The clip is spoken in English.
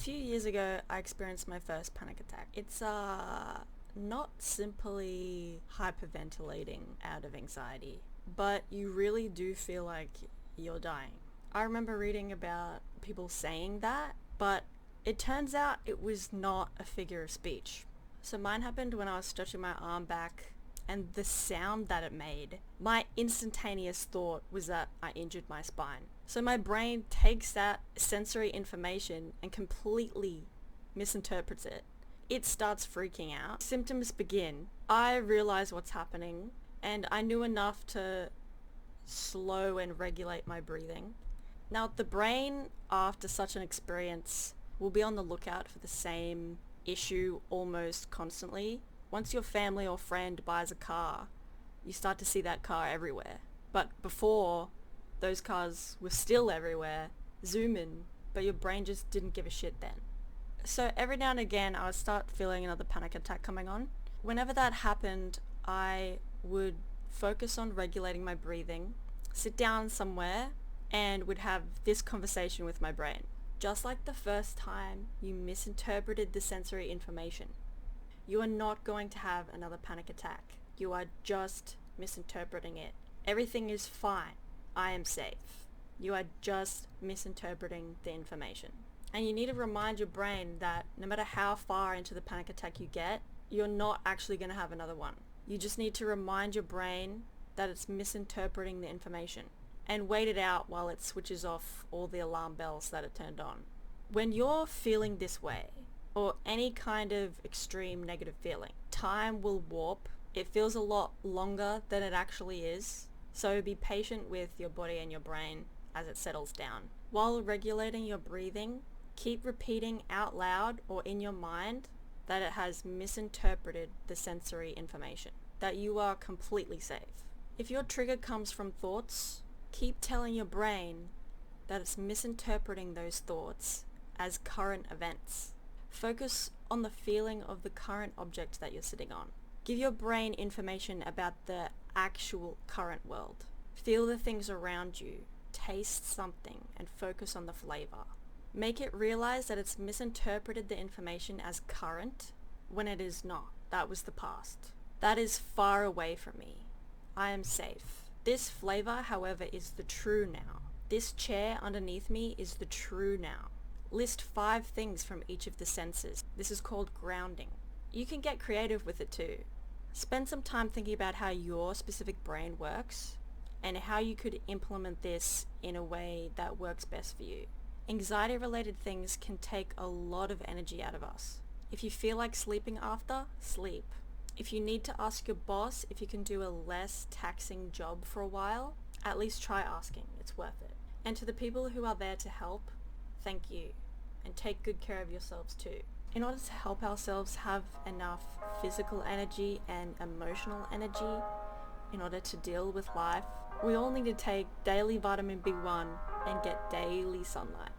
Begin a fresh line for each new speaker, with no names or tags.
few years ago, I experienced my first panic attack. It's not simply hyperventilating out of anxiety, but you really do feel like you're dying. I remember reading about people saying that, but it turns out it was not a figure of speech. So mine happened when I was stretching my arm back, and the sound that it made, my instantaneous thought was that I injured my spine. So my brain takes that sensory information and completely misinterprets it. It starts freaking out. Symptoms begin. I realize what's happening, and I knew enough to slow and regulate my breathing. Now, the brain, after such an experience, will be on the lookout for the same issue almost constantly. Once your family or friend buys a car, you start to see that car everywhere. But before, those cars were still everywhere, zooming, but your brain just didn't give a shit then. So every now and again, I would start feeling another panic attack coming on. Whenever that happened, I would focus on regulating my breathing, sit down somewhere, and would have this conversation with my brain. Just like the first time you misinterpreted the sensory information, you are not going to have another panic attack. You are just misinterpreting it. Everything is fine. I am safe. You are just misinterpreting the information. And you need to remind your brain that no matter how far into the panic attack you get, you're not actually going to have another one. You just need to remind your brain that it's misinterpreting the information and wait it out while it switches off all the alarm bells that it turned on. When you're feeling this way, or any kind of extreme negative feeling, time will warp. It feels a lot longer than it actually is. So be patient with your body and your brain as it settles down. While regulating your breathing, keep repeating out loud or in your mind that it has misinterpreted the sensory information, that you are completely safe. If your trigger comes from thoughts, keep telling your brain that it's misinterpreting those thoughts as current events. Focus on the feeling of the current object that you're sitting on. Give your brain information about the actual current world. Feel the things around you. Taste something and focus on the flavor. Make it realize that it's misinterpreted the information as current when it is not. That was the past. That is far away from me. I am safe. This flavor, however, is the true now. This chair underneath me is the true now. List 5 things from each of the senses. This is called grounding. You can get creative with it too. Spend some time thinking about how your specific brain works and how you could implement this in a way that works best for you. Anxiety-related things can take a lot of energy out of us. If you feel like sleeping after, sleep. If you need to ask your boss if you can do a less taxing job for a while, at least try asking. It's worth it. And to the people who are there to help, thank you. And take good care of yourselves too. In order to help ourselves have enough physical energy and emotional energy in order to deal with life, we all need to take daily vitamin B1 and get daily sunlight.